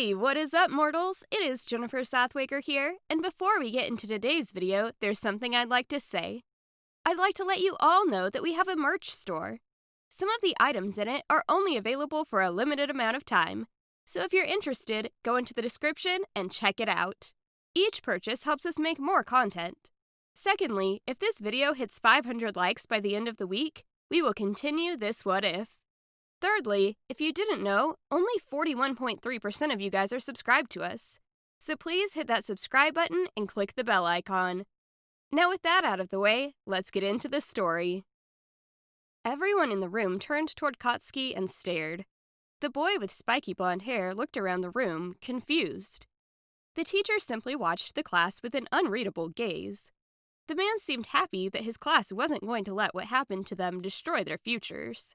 Hey, what is up, mortals? It is JSatwekar here, and before we get into today's video, there's something I'd like to say. I'd like to let you all know that we have a merch store. Some of the items in it are only available for a limited amount of time, so if you're interested, go into the description and check it out. Each purchase helps us make more content. Secondly, if this video hits 500 likes by the end of the week, we will continue this What If. Thirdly, if you didn't know, only 41.3% of you guys are subscribed to us. So please hit that subscribe button and click the bell icon. Now with that out of the way, let's get into the story. Everyone in the room turned toward Katsuki and stared. The boy with spiky blonde hair looked around the room, confused. The teacher simply watched the class with an unreadable gaze. The man seemed happy that his class wasn't going to let what happened to them destroy their futures.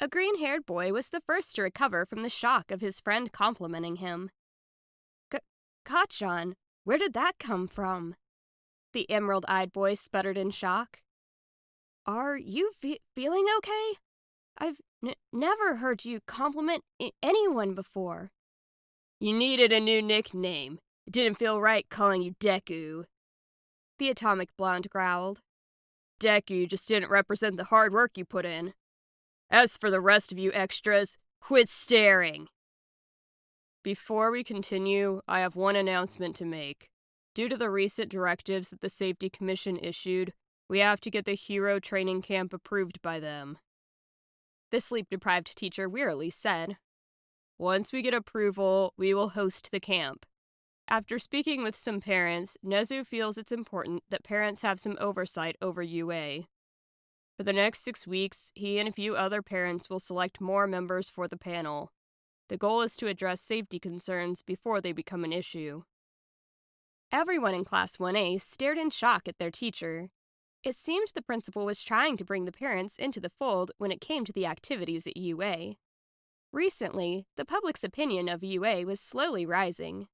A green-haired boy was the first to recover from the shock of his friend complimenting him. Kachan, where did that come from? The emerald-eyed boy sputtered in shock. Are you feeling okay? I've never heard you compliment anyone before. You needed a new nickname. It didn't feel right calling you Deku. The atomic blonde growled. Deku just didn't represent the hard work you put in. As for the rest of you extras, quit staring. Before we continue, I have one announcement to make. Due to the recent directives that the Safety Commission issued, we have to get the hero training camp approved by them. The sleep-deprived teacher wearily said, Once we get approval, we will host the camp. After speaking with some parents, Nezu feels it's important that parents have some oversight over UA. For the next 6 weeks, he and a few other parents will select more members for the panel. The goal is to address safety concerns before they become an issue. Everyone in Class 1A stared in shock at their teacher. It seemed the principal was trying to bring the parents into the fold when it came to the activities at UA. Recently, the public's opinion of UA was slowly rising.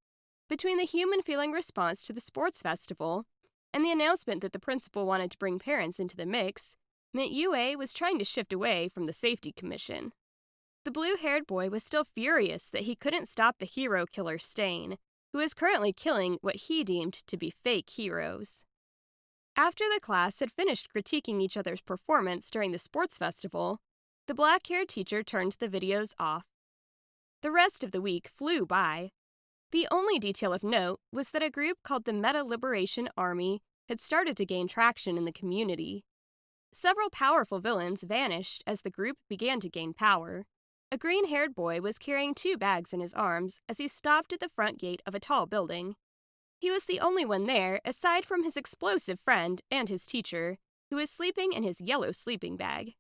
Between the human-feeling response to the sports festival and the announcement that the principal wanted to bring parents into the mix, meant UA was trying to shift away from the Safety Commission. The blue-haired boy was still furious that he couldn't stop the hero killer Stain, who is currently killing what he deemed to be fake heroes. After the class had finished critiquing each other's performance during the sports festival, the black-haired teacher turned the videos off. The rest of the week flew by. The only detail of note was that a group called the Meta Liberation Army had started to gain traction in the community. Several powerful villains vanished as the group began to gain power. A green-haired boy was carrying 2 bags in his arms as he stopped at the front gate of a tall building. He was the only one there aside from his explosive friend and his teacher, who was sleeping in his yellow sleeping bag.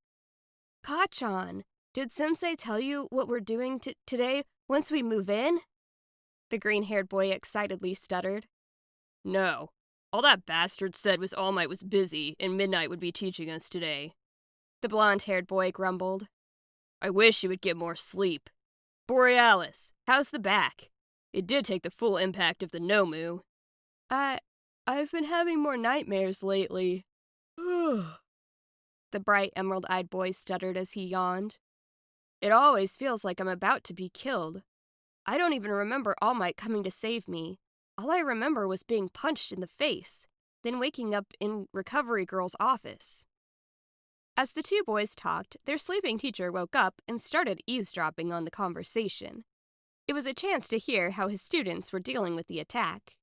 Kachan, did Sensei tell you what we're doing today once we move in? The green-haired boy excitedly stuttered. No. All that bastard said was All Might was busy, and Midnight would be teaching us today. The blonde-haired boy grumbled. I wish you would get more sleep. Borealis, how's the back? It did take the full impact of the Nomu. I've been having more nightmares lately. The bright emerald-eyed boy stuttered as he yawned. It always feels like I'm about to be killed. I don't even remember All Might coming to save me. All I remember was being punched in the face, then waking up in Recovery Girl's office. As the 2 boys talked, their sleeping teacher woke up and started eavesdropping on the conversation. It was a chance to hear how his students were dealing with the attack.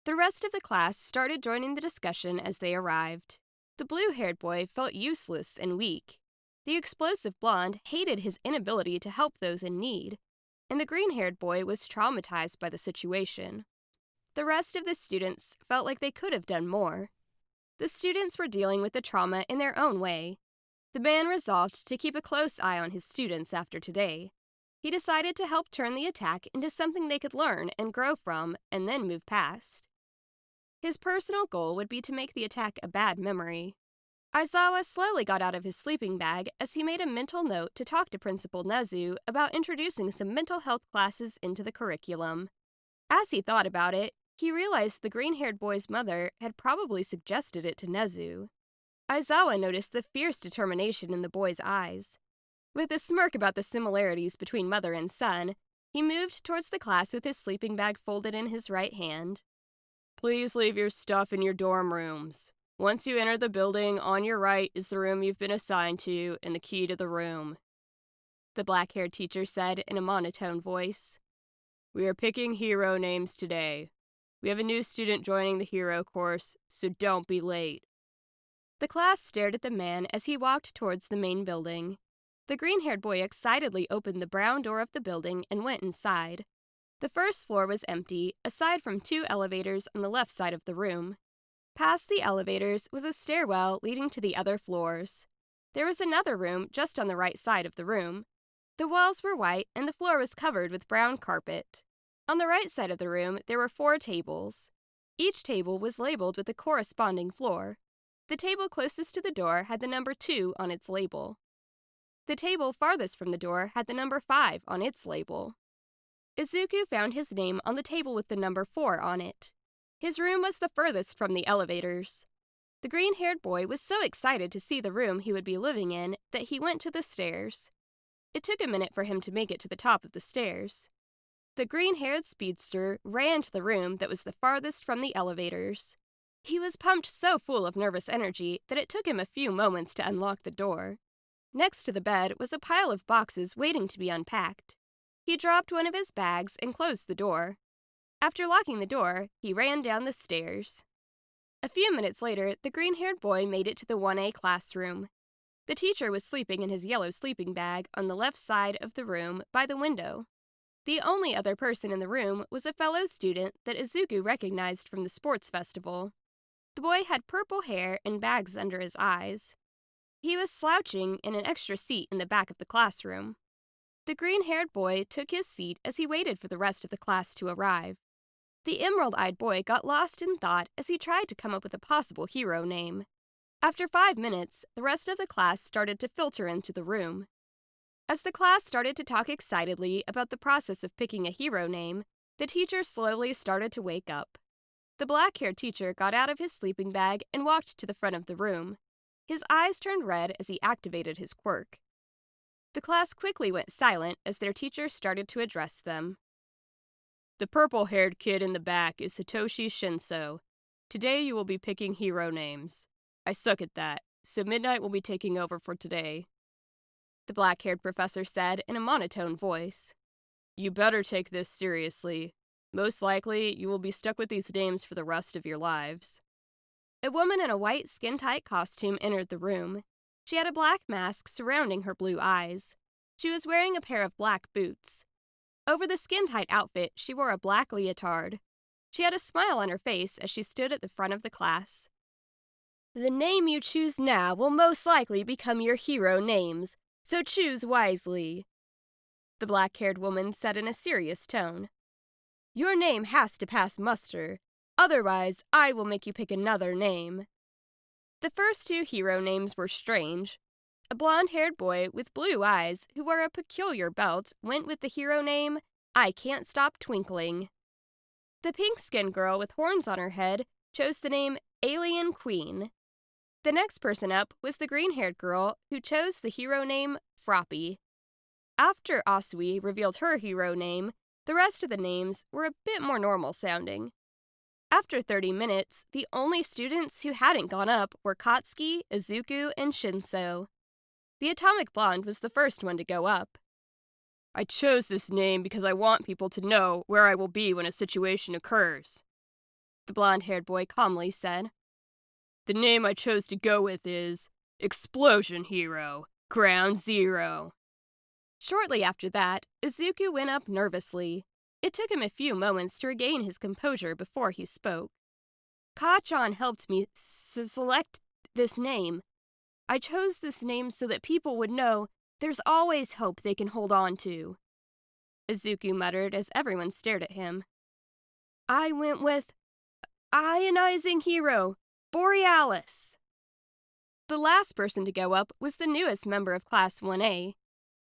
The rest of the class started joining the discussion as they arrived. The blue-haired boy felt useless and weak. The explosive blonde hated his inability to help those in need, and the green-haired boy was traumatized by the situation. The rest of the students felt like they could have done more. The students were dealing with the trauma in their own way. The man resolved to keep a close eye on his students after today. He decided to help turn the attack into something they could learn and grow from, and then move past. His personal goal would be to make the attack a bad memory. Aizawa slowly got out of his sleeping bag as he made a mental note to talk to Principal Nezu about introducing some mental health classes into the curriculum. As he thought about it, he realized the green-haired boy's mother had probably suggested it to Nezu. Aizawa noticed the fierce determination in the boy's eyes. With a smirk about the similarities between mother and son, He moved towards the class with his sleeping bag folded in his right hand. Please leave your stuff in your dorm rooms. Once you enter the building, on your right is the room you've been assigned to and the key to the room, the black-haired teacher said in a monotone voice. We are picking hero names today. We have a new student joining the hero course, so don't be late. The class stared at the man as he walked towards the main building. The green-haired boy excitedly opened the brown door of the building and went inside. The first floor was empty, aside from 2 elevators on the left side of the room. Past the elevators was a stairwell leading to the other floors. There was another room just on the right side of the room. The walls were white and the floor was covered with brown carpet. On the right side of the room, there were 4 tables. Each table was labeled with a corresponding floor. The table closest to the door had the number 2 on its label. The table farthest from the door had the number 5 on its label. Izuku found his name on the table with the number 4 on it. His room was the furthest from the elevators. The green-haired boy was so excited to see the room he would be living in that he went to the stairs. It took a minute for him to make it to the top of the stairs. The green-haired speedster ran to the room that was the farthest from the elevators. He was pumped so full of nervous energy that it took him a few moments to unlock the door. Next to the bed was a pile of boxes waiting to be unpacked. He dropped one of his bags and closed the door. After locking the door, he ran down the stairs. A few minutes later, the green-haired boy made it to the 1A classroom. The teacher was sleeping in his yellow sleeping bag on the left side of the room by the window. The only other person in the room was a fellow student that Izuku recognized from the sports festival. The boy had purple hair and bags under his eyes. He was slouching in an extra seat in the back of the classroom. The green-haired boy took his seat as he waited for the rest of the class to arrive. The emerald-eyed boy got lost in thought as he tried to come up with a possible hero name. After 5 minutes, the rest of the class started to filter into the room. As the class started to talk excitedly about the process of picking a hero name, the teacher slowly started to wake up. The black-haired teacher got out of his sleeping bag and walked to the front of the room. His eyes turned red as he activated his quirk. The class quickly went silent as their teacher started to address them. The purple-haired kid in the back is Satoshi Shinso. Today you will be picking hero names. I suck at that, so Midnight will be taking over for today, the black-haired professor said in a monotone voice. You better take this seriously. Most likely, you will be stuck with these names for the rest of your lives. A woman in a white skin-tight costume entered the room. She had a black mask surrounding her blue eyes. She was wearing a pair of black boots. Over the skin-tight outfit, she wore a black leotard. She had a smile on her face as she stood at the front of the class. The name you choose now will most likely become your hero names, so choose wisely, the black-haired woman said in a serious tone. Your name has to pass muster, otherwise I will make you pick another name. The first 2 hero names were strange. A blonde-haired boy with blue eyes who wore a peculiar belt went with the hero name, I Can't Stop Twinkling. The pink-skinned girl with horns on her head chose the name Alien Queen. The next person up was the green-haired girl who chose the hero name Froppy. After Asui revealed her hero name, the rest of the names were a bit more normal sounding. After 30 minutes, the only students who hadn't gone up were Katsuki, Izuku, and Shinso. The atomic blonde was the first one to go up. I chose this name because I want people to know where I will be when a situation occurs, the blonde-haired boy calmly said. The name I chose to go with is Explosion Hero, Ground Zero. Shortly after that, Izuku went up nervously. It took him a few moments to regain his composure before he spoke. Ka-chan helped me select this name. I chose this name so that people would know there's always hope they can hold on to, Izuku muttered as everyone stared at him. I went with Ionizing Hero, Borealis. The last person to go up was the newest member of Class 1A.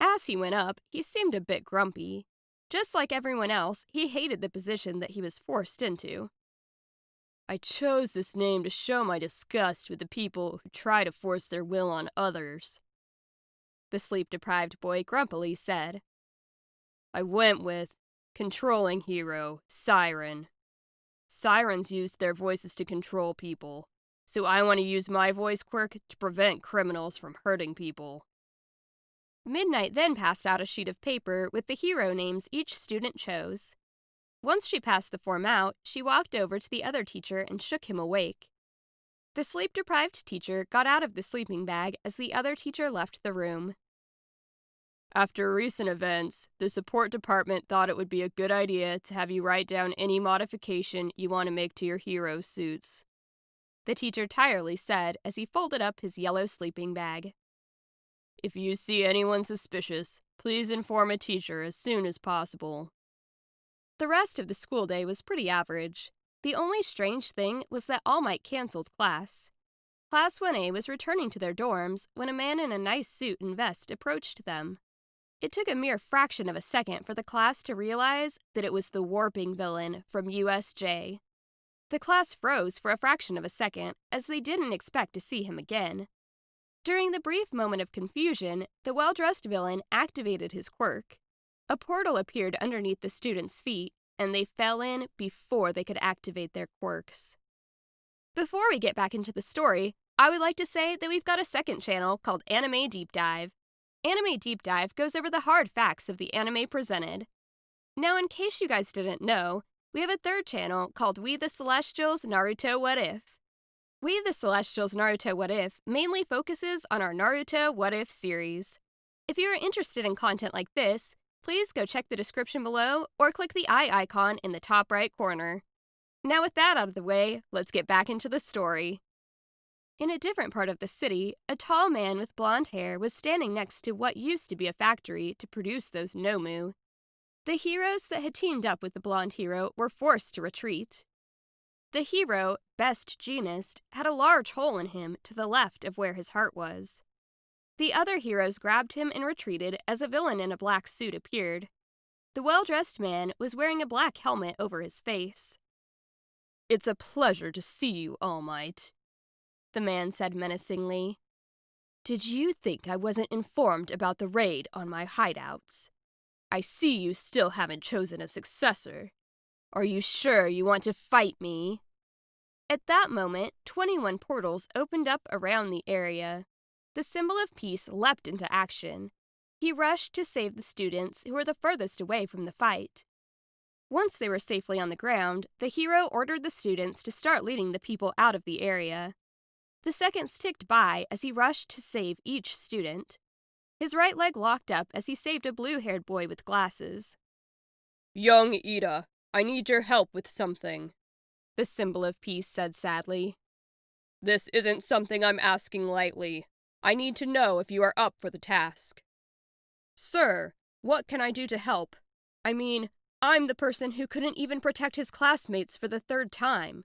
As he went up, he seemed a bit grumpy. Just like everyone else, he hated the position that he was forced into. I chose this name to show my disgust with the people who try to force their will on others, the sleep-deprived boy grumpily said. I went with controlling hero, Siren. Sirens used their voices to control people, so I want to use my voice quirk to prevent criminals from hurting people. Midnight then passed out a sheet of paper with the hero names each student chose. Once she passed the form out, she walked over to the other teacher and shook him awake. The sleep-deprived teacher got out of the sleeping bag as the other teacher left the room. After recent events, the support department thought it would be a good idea to have you write down any modification you want to make to your hero suits, the teacher tiredly said as he folded up his yellow sleeping bag. If you see anyone suspicious, please inform a teacher as soon as possible. The rest of the school day was pretty average. The only strange thing was that All Might canceled class. Class 1A was returning to their dorms when a man in a nice suit and vest approached them. It took a mere fraction of a second for the class to realize that it was the warping villain from USJ. The class froze for a fraction of a second, as they didn't expect to see him again. During the brief moment of confusion, the well-dressed villain activated his quirk. A portal appeared underneath the students' feet, and they fell in before they could activate their quirks. Before we get back into the story, I would like to say that we've got a second channel called Anime Deep Dive. Anime Deep Dive goes over the hard facts of the anime presented. Now, in case you guys didn't know, we have a third channel called We the Celestials Naruto What If. We the Celestials Naruto What If mainly focuses on our Naruto What If series. If you are interested in content like this, please go check the description below or click the eye icon in the top right corner. Now with that out of the way, let's get back into the story. In a different part of the city, a tall man with blonde hair was standing next to what used to be a factory to produce those Nomu. The heroes that had teamed up with the blonde hero were forced to retreat. The hero, Best Jeanist, had a large hole in him to the left of where his heart was. The other heroes grabbed him and retreated as a villain in a black suit appeared. The well-dressed man was wearing a black helmet over his face. "It's a pleasure to see you, All Might," the man said menacingly. "Did you think I wasn't informed about the raid on my hideouts? I see you still haven't chosen a successor. Are you sure you want to fight me?" At that moment, 21 portals opened up around the area. The symbol of peace leapt into action. He rushed to save the students who were the furthest away from the fight. Once they were safely on the ground, the hero ordered the students to start leading the people out of the area. The seconds ticked by as he rushed to save each student. His right leg locked up as he saved a blue-haired boy with glasses. "Young Ida, I need your help with something," the symbol of peace said sadly. "This isn't something I'm asking lightly. I need to know if you are up for the task." "Sir, what can I do to help? I mean, I'm the person who couldn't even protect his classmates for the third time,"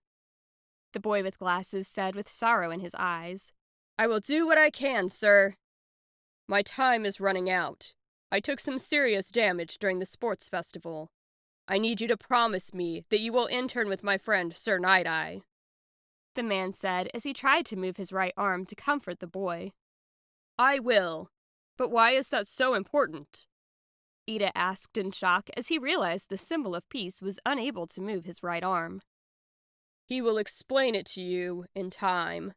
the boy with glasses said with sorrow in his eyes. "I will do what I can, sir. My time is running out. I took some serious damage during the sports festival. I need you to promise me that you will intern with my friend Sir Night-Eye," the man said as he tried to move his right arm to comfort the boy. "I will. But why is that so important?" Ida asked in shock as he realized the symbol of peace was unable to move his right arm. "He will explain it to you in time,"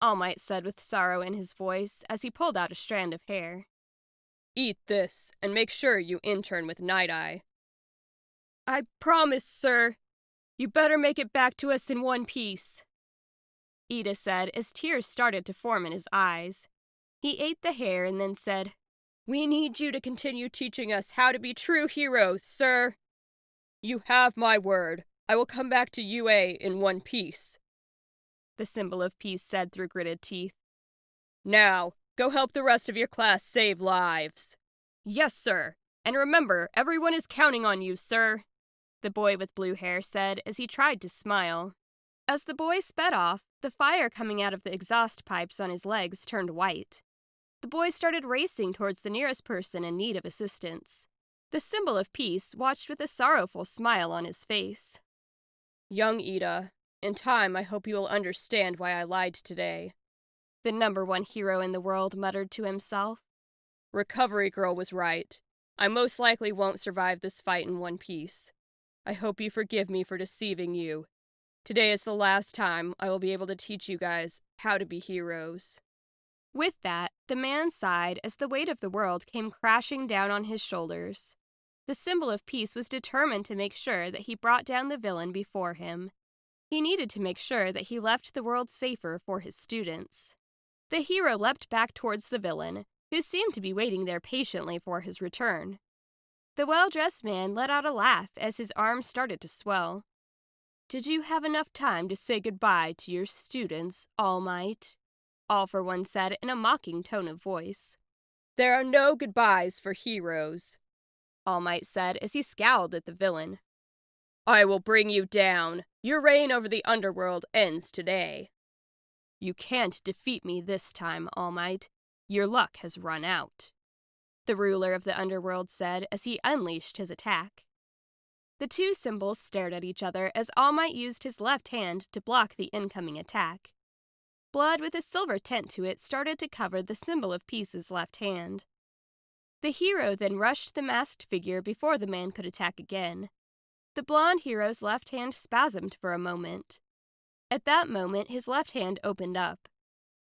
All Might said with sorrow in his voice as he pulled out a strand of hair. "Eat this and make sure you intern with Night-Eye." "I promise, sir. You better make it back to us in one piece," Ida said as tears started to form in his eyes. He ate the hair and then said, "We need you to continue teaching us how to be true heroes, sir." "You have my word. I will come back to UA in one piece," the symbol of peace said through gritted teeth. "Now, go help the rest of your class save lives." "Yes, sir. And remember, everyone is counting on you, sir," the boy with blue hair said as he tried to smile. As the boy sped off, the fire coming out of the exhaust pipes on his legs turned white. The boy started racing towards the nearest person in need of assistance. The symbol of peace watched with a sorrowful smile on his face. "Young Ida, in time I hope you will understand why I lied today," the #1 hero in the world muttered to himself. "Recovery Girl was right. I most likely won't survive this fight in one piece. I hope you forgive me for deceiving you. Today is the last time I will be able to teach you guys how to be heroes." With that, the man sighed as the weight of the world came crashing down on his shoulders. The symbol of peace was determined to make sure that he brought down the villain before him. He needed to make sure that he left the world safer for his students. The hero leapt back towards the villain, who seemed to be waiting there patiently for his return. The well-dressed man let out a laugh as his arms started to swell. "Did you have enough time to say goodbye to your students, All Might?" All for One said in a mocking tone of voice. "There are no goodbyes for heroes," All Might said as he scowled at the villain. "I will bring you down. Your reign over the underworld ends today." "You can't defeat me this time, All Might. Your luck has run out," the ruler of the underworld said as he unleashed his attack. The two symbols stared at each other as All Might used his left hand to block the incoming attack. Blood with a silver tint to it started to cover the symbol of peace's left hand. The hero then rushed the masked figure before the man could attack again. The blonde hero's left hand spasmed for a moment. At that moment, his left hand opened up.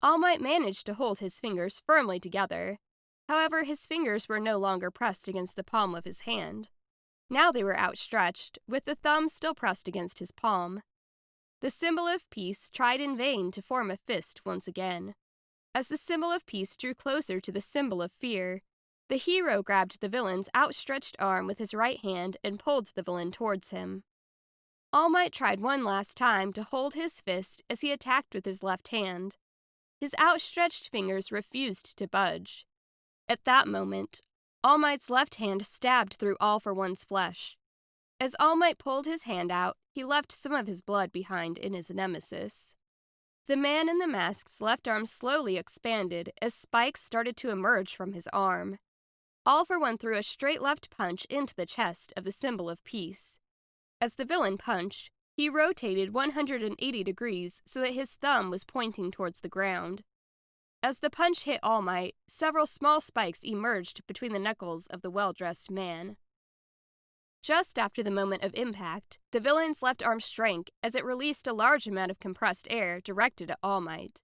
All Might managed to hold his fingers firmly together. However, his fingers were no longer pressed against the palm of his hand. Now they were outstretched, with the thumb still pressed against his palm. The symbol of peace tried in vain to form a fist once again. As the symbol of peace drew closer to the symbol of fear, the hero grabbed the villain's outstretched arm with his right hand and pulled the villain towards him. All Might tried one last time to hold his fist as he attacked with his left hand. His outstretched fingers refused to budge. At that moment, All Might's left hand stabbed through All for One's flesh. As All Might pulled his hand out, he left some of his blood behind in his nemesis. The man in the mask's left arm slowly expanded as spikes started to emerge from his arm. All for One threw a straight left punch into the chest of the symbol of peace. As the villain punched, he rotated 180 degrees so that his thumb was pointing towards the ground. As the punch hit All Might, several small spikes emerged between the knuckles of the well-dressed man. Just after the moment of impact, the villain's left arm shrank as it released a large amount of compressed air directed at All Might.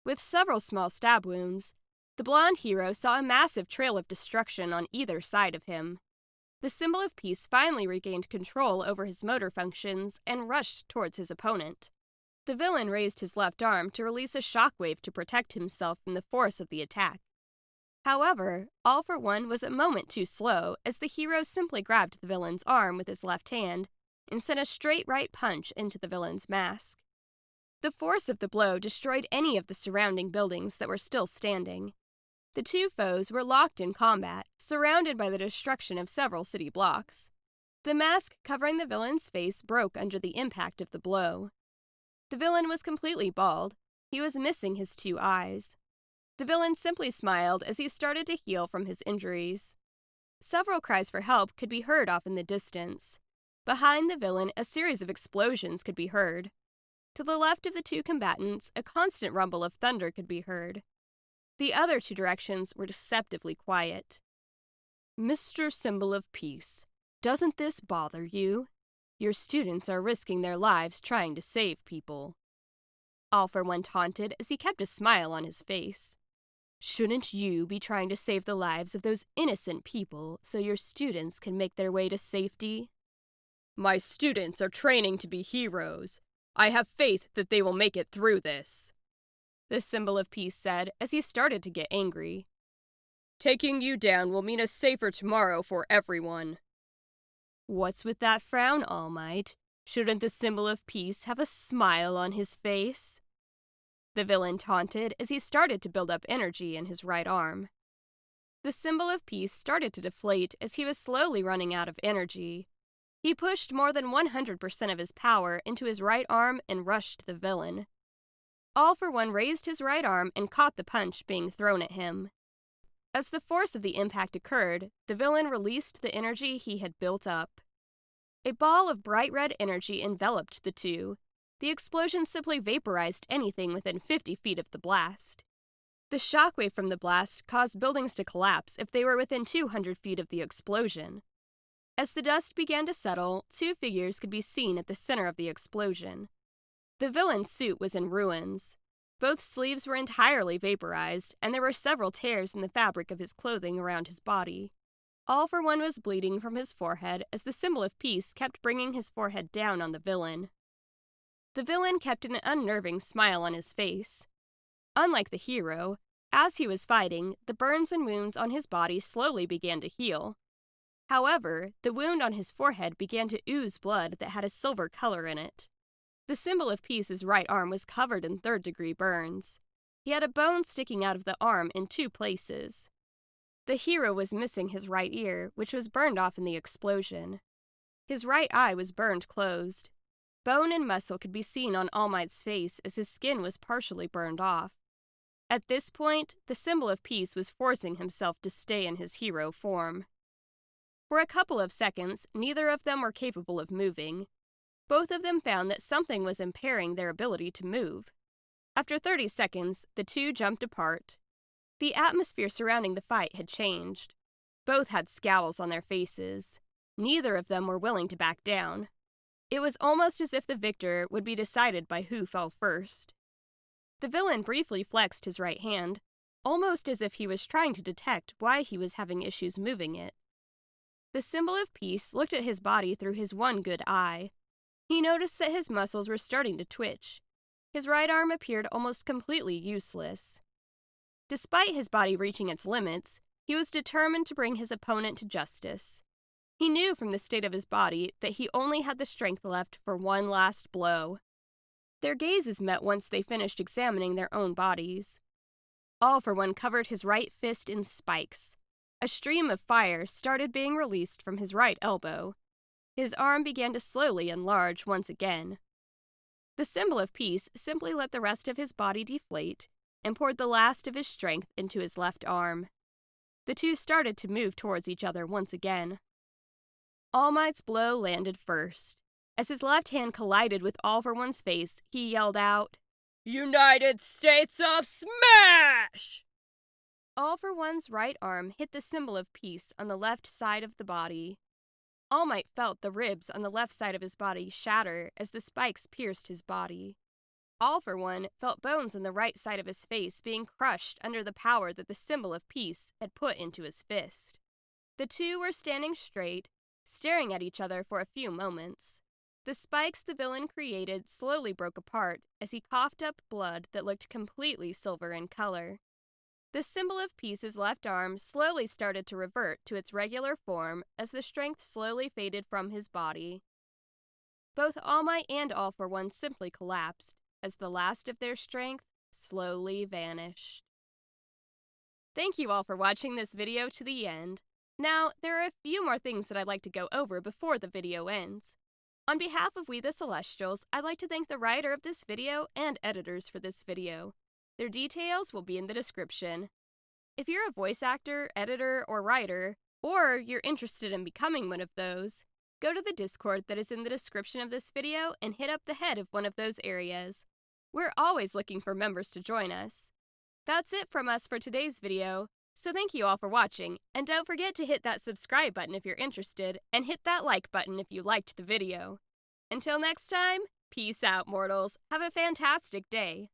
With several small stab wounds, the blonde hero saw a massive trail of destruction on either side of him. The symbol of peace finally regained control over his motor functions and rushed towards his opponent. The villain raised his left arm to release a shockwave to protect himself from the force of the attack. However, All for One was a moment too slow as the hero simply grabbed the villain's arm with his left hand and sent a straight right punch into the villain's mask. The force of the blow destroyed any of the surrounding buildings that were still standing. The two foes were locked in combat, surrounded by the destruction of several city blocks. The mask covering the villain's face broke under the impact of the blow. The villain was completely bald. He was missing his two eyes. The villain simply smiled as he started to heal from his injuries. Several cries for help could be heard off in the distance. Behind the villain, a series of explosions could be heard. To the left of the two combatants, a constant rumble of thunder could be heard. The other two directions were deceptively quiet. "Mr. Symbol of Peace, doesn't this bother you? Your students are risking their lives trying to save people." All for One taunted as he kept a smile on his face. "Shouldn't you be trying to save the lives of those innocent people so your students can make their way to safety?" "My students are training to be heroes. I have faith that they will make it through this," the symbol of peace said as he started to get angry. "Taking you down will mean a safer tomorrow for everyone." "What's with that frown, All Might? Shouldn't the symbol of peace have a smile on his face?" the villain taunted as he started to build up energy in his right arm. The symbol of peace started to deflate as he was slowly running out of energy. He pushed more than 100% of his power into his right arm and rushed the villain. All for One raised his right arm and caught the punch being thrown at him. As the force of the impact occurred, the villain released the energy he had built up. A ball of bright red energy enveloped the two. The explosion simply vaporized anything within 50 feet of the blast. The shockwave from the blast caused buildings to collapse if they were within 200 feet of the explosion. As the dust began to settle, two figures could be seen at the center of the explosion. The villain's suit was in ruins. Both sleeves were entirely vaporized, and there were several tears in the fabric of his clothing around his body. All for One was bleeding from his forehead as the symbol of peace kept bringing his forehead down on the villain. The villain kept an unnerving smile on his face. Unlike the hero, as he was fighting, the burns and wounds on his body slowly began to heal. However, the wound on his forehead began to ooze blood that had a silver color in it. The symbol of peace's right arm was covered in third-degree burns. He had a bone sticking out of the arm in two places. The hero was missing his right ear, which was burned off in the explosion. His right eye was burned closed. Bone and muscle could be seen on All Might's face as his skin was partially burned off. At this point, the symbol of peace was forcing himself to stay in his hero form. For a couple of seconds, neither of them were capable of moving. Both of them found that something was impairing their ability to move. After 30 seconds, the two jumped apart. The atmosphere surrounding the fight had changed. Both had scowls on their faces. Neither of them were willing to back down. It was almost as if the victor would be decided by who fell first. The villain briefly flexed his right hand, almost as if he was trying to detect why he was having issues moving it. The symbol of peace looked at his body through his one good eye. He noticed that his muscles were starting to twitch. His right arm appeared almost completely useless. Despite his body reaching its limits, he was determined to bring his opponent to justice. He knew from the state of his body that he only had the strength left for one last blow. Their gazes met once they finished examining their own bodies. All for One covered his right fist in spikes. A stream of fire started being released from his right elbow. His arm began to slowly enlarge once again. The symbol of peace simply let the rest of his body deflate and poured the last of his strength into his left arm. The two started to move towards each other once again. All Might's blow landed first. As his left hand collided with All for One's face, he yelled out, "United States of Smash!" All for One's right arm hit the symbol of peace on the left side of the body. All Might felt the ribs on the left side of his body shatter as the spikes pierced his body. All for One felt bones on the right side of his face being crushed under the power that the symbol of peace had put into his fist. The two were standing straight, staring at each other for a few moments. The spikes the villain created slowly broke apart as he coughed up blood that looked completely silver in color. The symbol of peace's left arm slowly started to revert to its regular form as the strength slowly faded from his body. Both All Might and All for One simply collapsed as the last of their strength slowly vanished. Thank you all for watching this video to the end. Now, there are a few more things that I'd like to go over before the video ends. On behalf of We the Celestials, I'd like to thank the writer of this video and editors for this video. Their details will be in the description. If you're a voice actor, editor, or writer, or you're interested in becoming one of those, go to the Discord that is in the description of this video and hit up the head of one of those areas. We're always looking for members to join us. That's it from us for today's video. So thank you all for watching, and don't forget to hit that subscribe button if you're interested, and hit that like button if you liked the video. Until next time, peace out, mortals. Have a fantastic day.